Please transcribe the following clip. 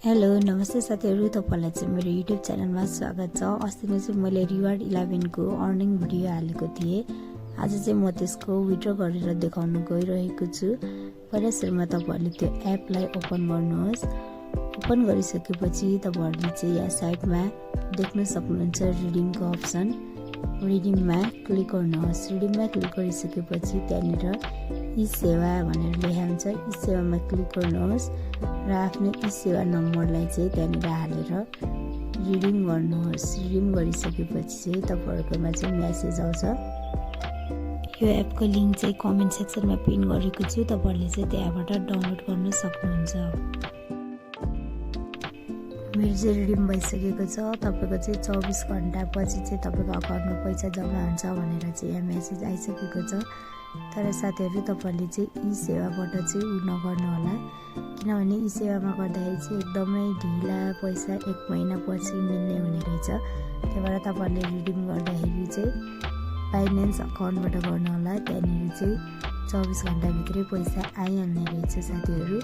Hello नमस्ते साथीहरु, तपाईलाई चाहिँ मेरो युट्युब च्यानलमा स्वागत छ। अस्ति नै चाहिँ मैले रिवार्ड 11 को अर्निङ भिडियो हालेको थिएँ। आज चाहिँ म त्यसको विड्रो गरेर देखाउन गइरहेको छु। पहिला सुरुमा तपाईहरुले त्यो एपलाई ओपन गर्नुहोस्। ओपन गरिसकेपछि तपाईहरुले चाहिँ यहाँ साइडमा देख्न सक्नुहुन्छ रिडिङको अप्सन। रिडिङमा क्लिक गर्नुहोस्। रिडिङमा क्लिक गरिसकेपछि त्यहाँनिर ई सेवा भनेर लेखा हुन्छ। ई सेवामा क्लिक गर्नुहोस् र आफ्नो ई सेवा नम्बरलाई चाहिँ त्यहाँनिर हालेर रिडिङ गर्नुहोस्। रिडिङ गरिसकेपछि चाहिँ तपाईहरुकोमा चाहिँ मेसेज आउँछ। यो एपको लिंक चाहिँ कमेन्ट सेक्सनमा पिन गरेको छु, तपाईहरुले चाहिँ त्यहाँबाट डाउनलोड गर्न सक्नुहुन्छ। मेरो चाहिँ रिडिङ भइसकेको छ। तपाईको चाहिँ 24 घण्टा पछि चाहिँ तपाईको अकाउन्टमा पैसा जम्मा हुन्छ भनेर चाहिँ यहाँ मेसेज आइसकेको छ। तर साथीहरु, तपाईहरुले चाहिँ ई सेवाबाट चाहिँ नगर्नु होला, किनभने ई सेवामा गर्दाखेरि चाहिँ एकदमै ढिला पैसा 1 महिना पछि मिल्ने हुने रहेछ। त्यही भएर तपाईहरुले रिडिङ गर्दाखेरि चाहिँ बाइनेन्स अकाउन्टबाट गर्नु होला। त्यहाँनिर चाहिँ 24 घण्टा भित्रै पैसा आइहाल्ने रहेछ साथीहरु।